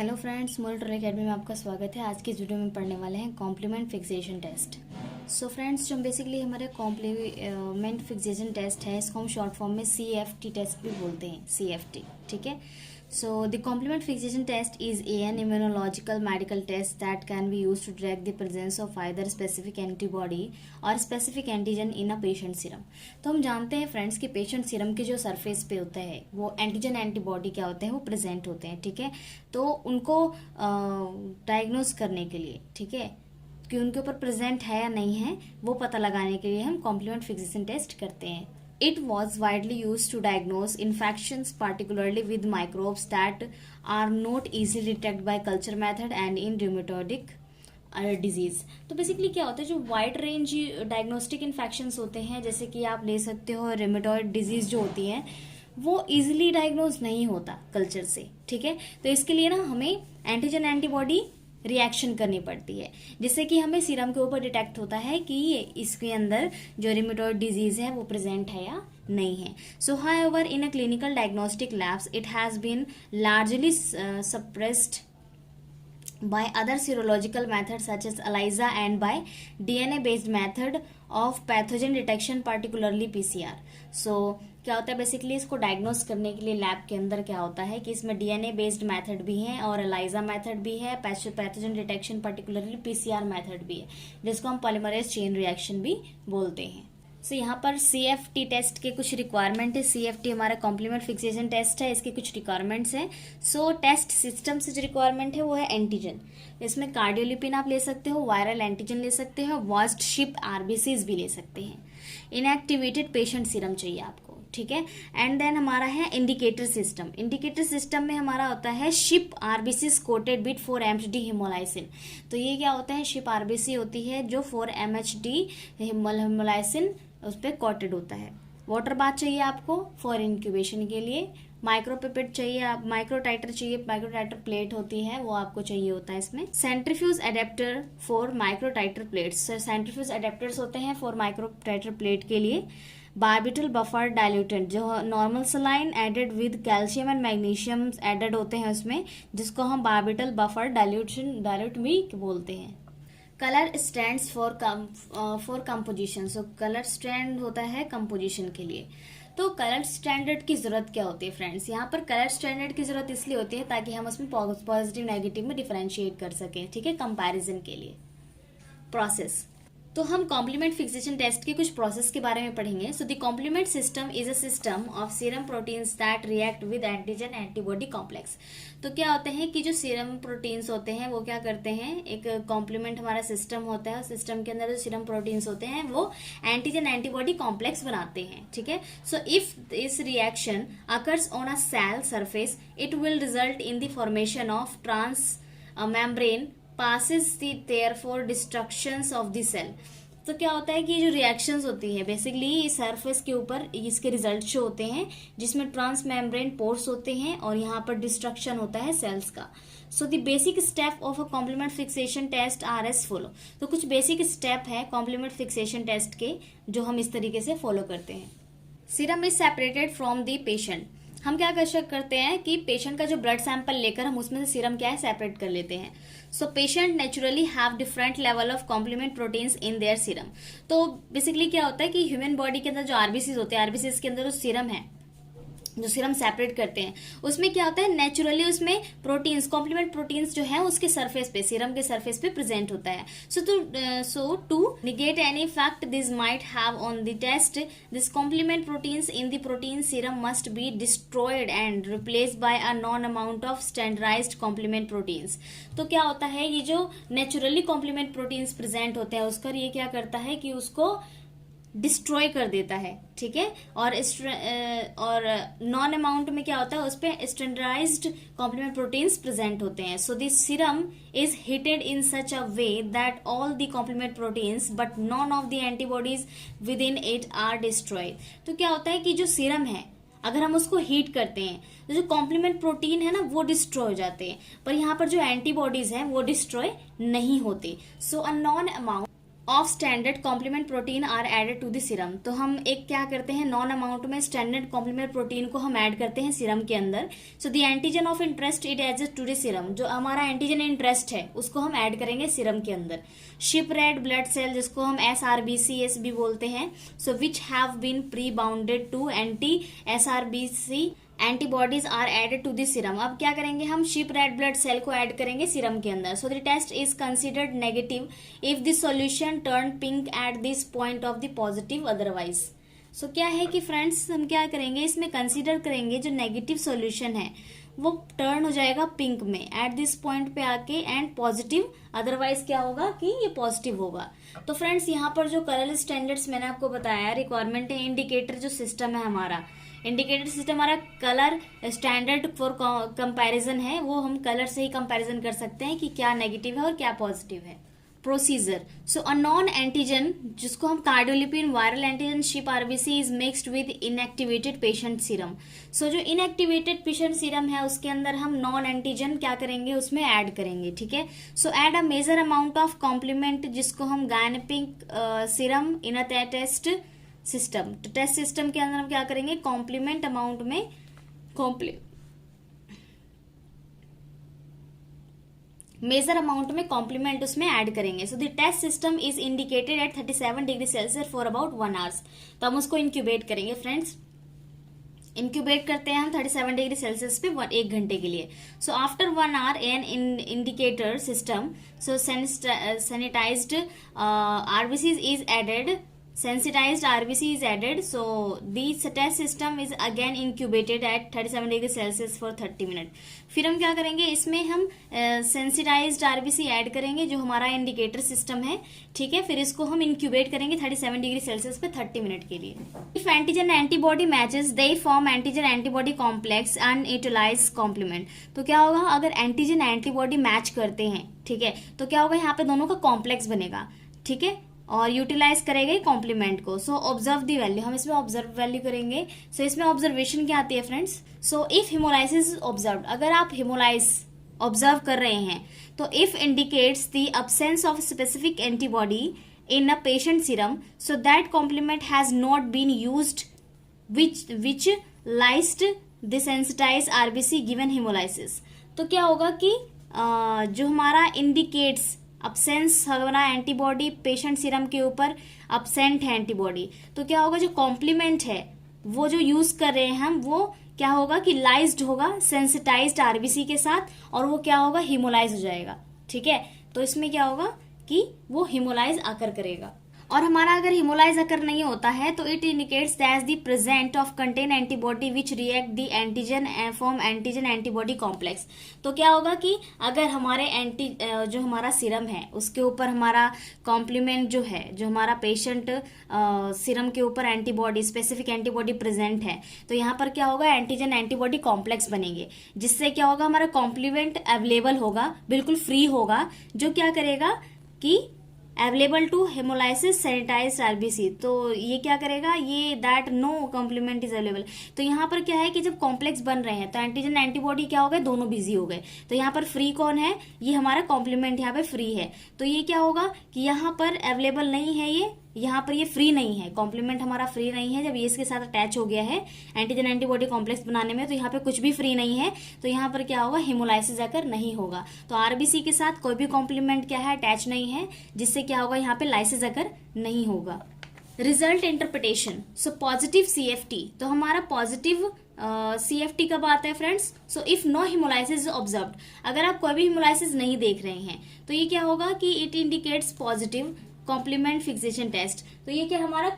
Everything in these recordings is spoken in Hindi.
हेलो फ्रेंड्स, मोल्टर एकेडमी में आपका स्वागत है। आज की इस वीडियो में पढ़ने वाले हैं complement fixation test. So friends, जो बेसिकली हमारे कॉम्प्लीमेंट फिक्सेशन टेस्ट है, इसको हम शॉर्ट फॉर्म में CFT टेस्ट भी बोलते हैं, CFT। ठीक है। So the complement fixation test is an immunological medical test that can be use to track the presence of either specific antibody और specific antigen in a patient serum. तो हम जानते हैं फ्रेंड्स कि पेशेंट सीरम के जो सरफेस पे होता है वो एंटीजन एंटीबॉडी क्या होते हैं, वो प्रेजेंट होते हैं। ठीक है। तो उनको डायग्नोज करने के लिए, ठीक है, कि उनके ऊपर प्रेजेंट है या नहीं है, वो पता लगाने के लिए हम कॉम्प्लीमेंट फिक्सेशन टेस्ट करते हैं। It was widely used to diagnose infections, particularly with microbes that are not easily detected by culture method and in rheumatic disease. तो बेसिकली क्या होता है, जो वाइड रेंज डायग्नोस्टिक इन्फेक्शंस होते हैं, जैसे कि आप ले सकते हो रेमेटॉइड डिजीज जो होती है, वो इजीली डायग्नोज नहीं होता कल्चर से। ठीक है। तो इसके लिए ना हमें एंटीजन एंटीबॉडी रिएक्शन करनी पड़ती है, जिससे कि हमें सीरम के ऊपर डिटेक्ट होता है कि ये इसके अंदर जो रिमेटॉइड डिजीज है वो प्रेजेंट है या नहीं है। So however in a clinical diagnostic labs it has been largely suppressed by other serological methods such as ELISA and by DNA based method of pathogen detection, particularly PCR। So क्या होता है, बेसिकली इसको डायग्नोस करने के लिए लैब के अंदर क्या होता है कि इसमें DNA बेस्ड मेथड भी है और ELISA मेथड भी है, pathogen detection particularly PCR method भी है, जिसको हम पॉलीमरेज चेन रिएक्शन भी बोलते हैं। सो यहाँ पर CFT टेस्ट के कुछ रिक्वायरमेंट है। CFT हमारा कॉम्प्लीमेंट फिक्सेशन टेस्ट है, इसके कुछ रिक्वायरमेंट्स हैं। सो टेस्ट सिस्टम से जो रिक्वायरमेंट है वो है एंटीजन। इसमें कार्डियोलिपिन आप ले सकते हो, वायरल एंटीजन ले सकते हो, वॉस्ट शिप RBCs भी ले सकते हैं। इनएक्टिवेटेड पेशेंट सीरम चाहिए आपको। ठीक है। एंड देन हमारा है इंडिकेटर सिस्टम। इंडिकेटर सिस्टम में हमारा होता है ship RBCs coated with 4-MHD हिमोलाइसिन। तो ये क्या होता है, शिप RBC होती है जो 4-MHD हिमोलाइसिन उस पर कोटेड होता है। वाटर बाथ चाहिए आपको फॉर इंक्यूबेशन के लिए। माइक्रोपिपेट चाहिए, आप माइक्रो टाइटर चाहिए, माइक्रो टाइटर प्लेट होती है वो आपको चाहिए होता है इसमें। Centrifuge adapter for micro titre plates. Centrifuge adapters होते हैं फॉर माइक्रो टाइटर प्लेट के लिए। बारबिटल बफर डाइल्यूटेंट, जो normal saline added with calcium and magnesium added होते हैं उसमें, जिसको हम बारबिटल बफर डाइल्यूट भी बोलते हैं। Colour stands for composition. So colour stand होता है कंपोजिशन के लिए। तो कलर स्टैंडर्ड की जरूरत क्या होती है फ्रेंड्स, यहाँ पर कलर स्टैंडर्ड की जरूरत इसलिए होती है ताकि हम उसमें पॉजिटिव नेगेटिव में डिफरेंशिएट कर सकें। ठीक है, कंपैरिजन के लिए। प्रोसेस, तो हम कॉम्प्लीमेंट फिक्सेशन टेस्ट के कुछ प्रोसेस के बारे में पढ़ेंगे। So the complement system is a system of serum proteins that react with antigen antibody complex. तो क्या होता है कि जो सीरम प्रोटीन्स होते हैं वो क्या करते हैं, एक कॉम्प्लीमेंट हमारा सिस्टम होता है, सिस्टम के अंदर जो सीरम प्रोटीन्स होते हैं वो एंटीजन एंटीबॉडी कॉम्प्लेक्स बनाते हैं। ठीक है। So if this reaction occurs on a cell surface it will result in the formation of transmembrane passes the therefore destructions of the cell। तो क्या होता है कि जो रिएक्शंस होती है बेसिकली सरफेस के ऊपर इसके रिजल्ट शो होते हैं, जिसमें ट्रांस मेम्ब्रेन पोर्स होते हैं और यहाँ पर डिस्ट्रक्शन होता है सेल्स का। So the basic step of a complement fixation test are as follow. तो कुछ बेसिक स्टेप है कॉम्प्लीमेंट फिक्सेशन टेस्ट के जो हम इस तरीके से फॉलो करते हैं। Serum is separated from the patient. हम क्या करते हैं कि पेशेंट का जो ब्लड सैंपल लेकर हम उसमें से सीरम क्या है सेपरेट कर लेते हैं। So patient naturally have different level of complement proteins in their serum. तो बेसिकली क्या होता है कि ह्यूमन बॉडी के अंदर जो RBCs होते हैं, RBCs के अंदर जो सीरम है, जो सीरम सेपरेट करते हैं, उसमें क्या होता है नेचुरली उसमें प्रोटीन्स, कॉम्प्लीमेंट प्रोटीन्स जो है उसके सरफेस पे, सीरम के सरफेस पे प्रेजेंट होता है। So to negate any effect this might have on the test, this complement proteins in the protein serum must be destroyed and replaced by a known amount of standardised complement proteins. तो क्या होता है, ये जो नेचुरली कॉम्प्लीमेंट प्रोटीन्स प्रेजेंट होते हैं उसका ये क्या करता है कि उसको डिस्ट्रॉय कर देता है। ठीक है। और नॉन अमाउंट में क्या होता है, उस पर स्टैंडर्डाइज्ड कॉम्प्लीमेंट प्रोटीन्स प्रेजेंट होते हैं। So this serum is heated in such a way that all the complement proteins but none of the antibodies within it are destroyed. तो क्या होता है कि जो सीरम है अगर हम उसको हीट करते हैं तो जो कॉम्प्लीमेंट प्रोटीन है ना वो डिस्ट्रॉय हो जाते हैं, पर यहाँ पर जो एंटीबॉडीज हैं वो डिस्ट्रॉय नहीं होते। So a known amount of standard complement protein are added to the serum. तो हम एक क्या करते हैं, नॉन अमाउंट में स्टैंडर्ड कॉम्प्लीमेंट प्रोटीन को हम ऐड करते हैं सीरम के अंदर। So the antigen of interest it adjust to the serum, जो हमारा एंटीजन इंटरेस्ट है उसको हम ऐड करेंगे सीरम के अंदर। शिप रेड ब्लड सेल, जिसको हम SRBCS भी बोलते हैं, so which have been pre bounded to anti SRBC antibodies are added to this serum. अब क्या करेंगे, हम शिप रेड ब्लड सेल को ऐड करेंगे सीरम के अंदर। So the test is considered negative if the solution turn pink at this point of the positive otherwise. सो क्या है कि फ्रेंड्स, हम क्या करेंगे, इसमें कंसिडर करेंगे जो नेगेटिव सॉल्यूशन है वो टर्न हो जाएगा पिंक में एट दिस पॉइंट पे आके, एंड पॉजिटिव अदरवाइज क्या होगा कि ये पॉजिटिव होगा। तो फ्रेंड्स यहाँ पर जो कलर स्टैंडर्ड्स मैंने आपको बताया, रिक्वायरमेंट है, इंडिकेटर जो सिस्टम है हमारा, इंडिकेटर सिस्टम हमारा कलर स्टैंडर्ड फॉर कंपैरिजन है, वो हम कलर से ही कंपैरिजन कर सकते हैं कि क्या नेगेटिव है और क्या पॉजिटिव है। Procedure, so a known antigen जिसको हम cardiolipin viral antigen sheep RBC is mixed with inactivated patient serum. So जो इनएक्टिवेटेड पेशेंट सीरम है उसके अंदर हम नॉन एंटीजन क्या करेंगे, उसमें ऐड करेंगे, ठीक है। So add a major amount of complement जिसको हम guinea pig serum in a test system. तो टेस्ट सिस्टम के अंदर हम क्या करेंगे, कॉम्प्लीमेंट अमाउंट में मेजर अमाउंट में कॉम्प्लीमेंट उसमें ऐड करेंगे। So the test system is indicated at 37 degree Celsius for about 1 hours. तो हम उसको इंक्यूबेट करेंगे फ्रेंड्स, इंक्यूबेट करते हैं हम 37 डिग्री सेल्सियस पे 1 घंटे के लिए। So after 1 hour an indicator system, so sensitized RBC is added, sensitized RBC is added. So the test system is again incubated at 37 degree Celsius for 30 minutes. फिर हम क्या करेंगे, इसमें हम sensitized RBC ऐड करेंगे जो हमारा इंडिकेटर सिस्टम है, ठीक है। फिर इसको हम इंक्यूबेट करेंगे 37 डिग्री सेल्सियस पे 30 मिनट के लिए। If antigen antibody matches they form antigen antibody complex and utilize complement. तो क्या होगा, अगर एंटीजन एंटीबॉडी मैच करते हैं, ठीक है, तो क्या होगा, यहाँ पे दोनों का कॉम्प्लेक्स बनेगा, ठीक है, और यूटिलाइज करेंगे कॉम्प्लीमेंट को। सो ऑब्जर्व दी वैल्यू, हम इसमें ऑब्जर्व वैल्यू करेंगे। सो इसमें ऑब्जर्वेशन क्या आती है friends, so if haemolysis observe, अगर आप हिमोलाइज ऑब्जर्व कर रहे हैं तो if indicates the absence of specific antibody in a patient serum, so that complement has not been used which lysed the sensitise RBC given haemolysis. तो क्या होगा कि जो हमारा इंडिकेट्स अब्सेंस हमारा एंटीबॉडी पेशेंट सीरम के ऊपर अब्सेंट है एंटीबॉडी, तो क्या होगा, जो कॉम्प्लीमेंट है वो जो यूज कर रहे हैं हम, वो क्या होगा कि लाइज्ड होगा सेंसिटाइज्ड आरबीसी के साथ, और वो क्या होगा, हिमोलाइज हो जाएगा, ठीक है। तो इसमें क्या होगा कि वो हिमोलाइज आकर करेगा। और हमारा अगर हिमोलाइज अगर नहीं होता है तो it indicates that the present of contain antibody which react the antigen form antigen antibody complex. तो क्या होगा कि अगर हमारे जो हमारा सीरम है उसके ऊपर हमारा कॉम्प्लीमेंट जो है, जो हमारा पेशेंट सीरम के ऊपर एंटीबॉडी स्पेसिफिक एंटीबॉडी प्रेजेंट है, तो यहाँ पर क्या होगा, एंटीजन एंटीबॉडी कॉम्प्लेक्स बनेंगे, जिससे क्या होगा, हमारा कॉम्प्लीमेंट अवेलेबल होगा, बिल्कुल फ्री होगा, जो क्या करेगा कि available to hemolysis sensitized RBC. तो ये क्या करेगा, ये that no complement is available. तो यहाँ पर क्या है कि जब कॉम्प्लेक्स बन रहे हैं तो एंटीजन एंटीबॉडी क्या हो गए, दोनों बिजी हो गए। तो यहाँ पर फ्री कौन है, ये हमारा कॉम्प्लीमेंट यहाँ पे फ्री है। तो ये क्या होगा कि यहाँ पर अवेलेबल नहीं है, ये यहाँ पर ये फ्री नहीं है, कॉम्प्लीमेंट हमारा फ्री नहीं है। जब ये इसके साथ अटैच हो गया है एंटीजन एंटीबॉडी कॉम्प्लेक्स बनाने में, तो यहाँ पे कुछ भी फ्री नहीं है, तो यहाँ पर क्या होगा, हिमोलाइसिस आकर नहीं होगा। तो आरबीसी के साथ कोई भी कॉम्प्लीमेंट क्या है, अटैच नहीं है, जिससे क्या होगा, यहाँ पे लाइसिस आकर नहीं होगा। Result interpretation, so positive CFT। तो हमारा पॉजिटिव CFT कब आता है friends, so if no hemolysis observed, अगर आप कोई भी हिमोलाइसिस नहीं देख रहे हैं तो ये क्या होगा कि it indicates positive complement fixation test. तो ये क्या हमारा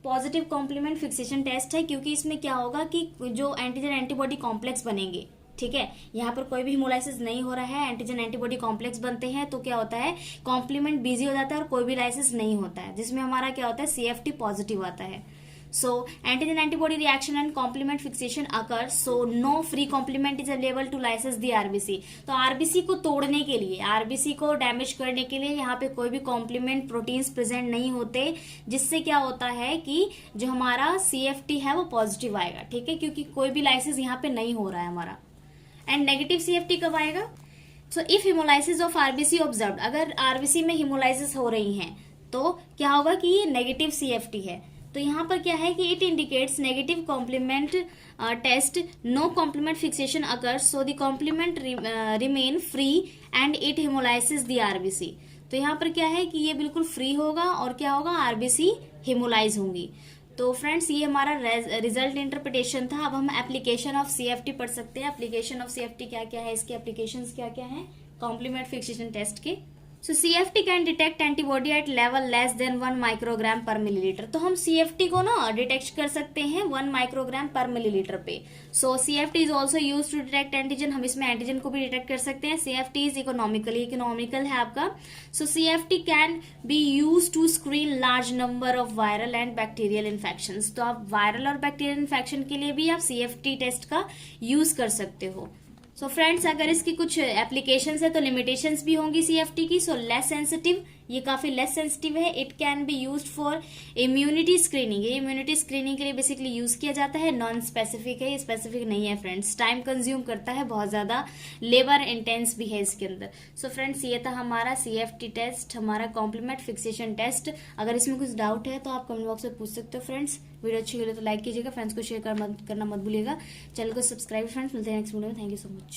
पॉजिटिव कॉम्प्लीमेंट फिक्सेशन टेस्ट है, क्योंकि इसमें क्या होगा कि जो एंटीजन एंटीबॉडी कॉम्प्लेक्स बनेंगे, ठीक है, यहाँ पर कोई भी हिमोलाइसिस नहीं हो रहा है, एंटीजन एंटीबॉडी कॉम्प्लेक्स बनते हैं, तो क्या होता है, कॉम्प्लीमेंट बिजी हो जाता है और कोई भी लाइसिस नहीं होता है, जिसमें हमारा क्या होता है, CFT पॉजिटिव आता है। So antigen antibody reaction and complement fixation occurs, so no free complement is available to lysis the RBC। तो RBC को तोड़ने के लिए, RBC को डैमेज करने के लिए यहाँ पे कोई भी कॉम्प्लीमेंट प्रोटीन्स प्रेजेंट नहीं होते, जिससे क्या होता है कि जो हमारा CFT है वो पॉजिटिव आएगा, ठीक है, क्योंकि कोई भी लाइसिस यहाँ पे नहीं हो रहा है हमारा। एंड नेगेटिव CFT कब आएगा, सो if haemolysis of RBC observed, अगर RBC में हिमोलाइसिस हो रही हैं तो क्या होगा कि ये नेगेटिव CFT है। तो यहाँ पर क्या है कि it indicates negative complement test, no complement fixation occurs, so the complement remain free and it hemolysis the RBC। तो यहाँ पर क्या है कि ये बिल्कुल फ्री होगा और क्या होगा, RBC हेमोलाइज होंगी। तो फ्रेंड्स ये हमारा रिजल्ट इंटरप्रिटेशन था। अब हम एप्लीकेशन ऑफ CFT पढ़ सकते हैं। एप्लीकेशन ऑफ CFT क्या क्या है, इसके एप्लीकेशंस क्या क्या हैं कॉम्प्लीमेंट फिक्सेशन टेस्ट के। So CFT can detect antibody at level less than 1 microgram per millilitre. तो हम CFT को ना डिटेक्ट कर सकते हैं 1 माइक्रोग्राम पर मिलीलीटर पे। So CFT is also use to detect antigen, हम इसमें एंटीजन को भी डिटेक्ट कर सकते हैं। CFT इज इकोनॉमिकल है आपका। So CFT can be use to screen large number of viral and bacterial infection. तो आप वायरल और बैक्टीरियल इन्फेक्शन के लिए भी आप CFT टेस्ट का यूज कर सकते हो। सो फ्रेंड्स अगर इसकी कुछ एप्लीकेशंस है तो लिमिटेशंस भी होंगी CFT की। सो लेस सेंसिटिव, ये काफी लेस सेंसिटिव है। It can be used for immunity screening, ये इम्यूनिटी स्क्रीनिंग के लिए बेसिकली यूज किया जाता है। नॉन स्पेसिफिक है, ये स्पेसिफिक नहीं है फ्रेंड्स। टाइम कंज्यूम करता है, बहुत ज्यादा लेबर इंटेंस भी है इसके अंदर। सो फ्रेंड्स ये था हमारा CFT टेस्ट, हमारा कॉम्प्लीमेंट फिक्सेशन टेस्ट। अगर इसमें कुछ डाउट है तो आप कमेंट बॉक्स में पूछ सकते हो फ्रेंड्स। वीडियो अच्छी लगे तो लाइक कीजिएगा, फ्रेंड्स को शेयर करना मत भूलिएगा। चैनल को सब्सक्राइब फ्रेंड्स, मिलते हैं नेक्स्ट वीडियो में। Thank you so much.